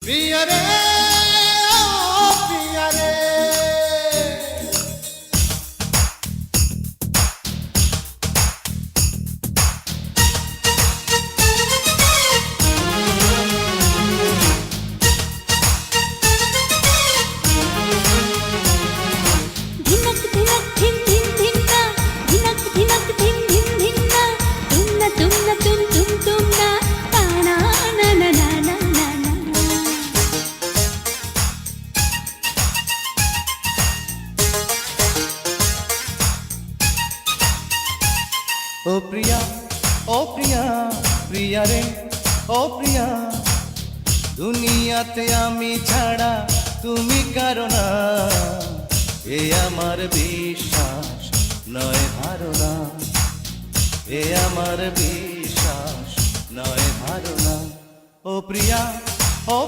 প্রিয়া রে, ও প্রিয়া রে, धिनक धिनक धिन धिन धिन्ना, धिनक धिनक धिन धिन धिन्ना, तुम ना तुम ना ताना ना ना ना ना ना ना। ও প্রিয়া, ও প্রিয়া, প্রিয়া রে, ও প্রিয়া, দুনিয়াতে আমি ছাড়া তুমি কারো না, এ আমার বিশ্বাস নয় ধারণা, এ আমার বিশ্বাস নয় ধারণা। ও প্রিয়া, ও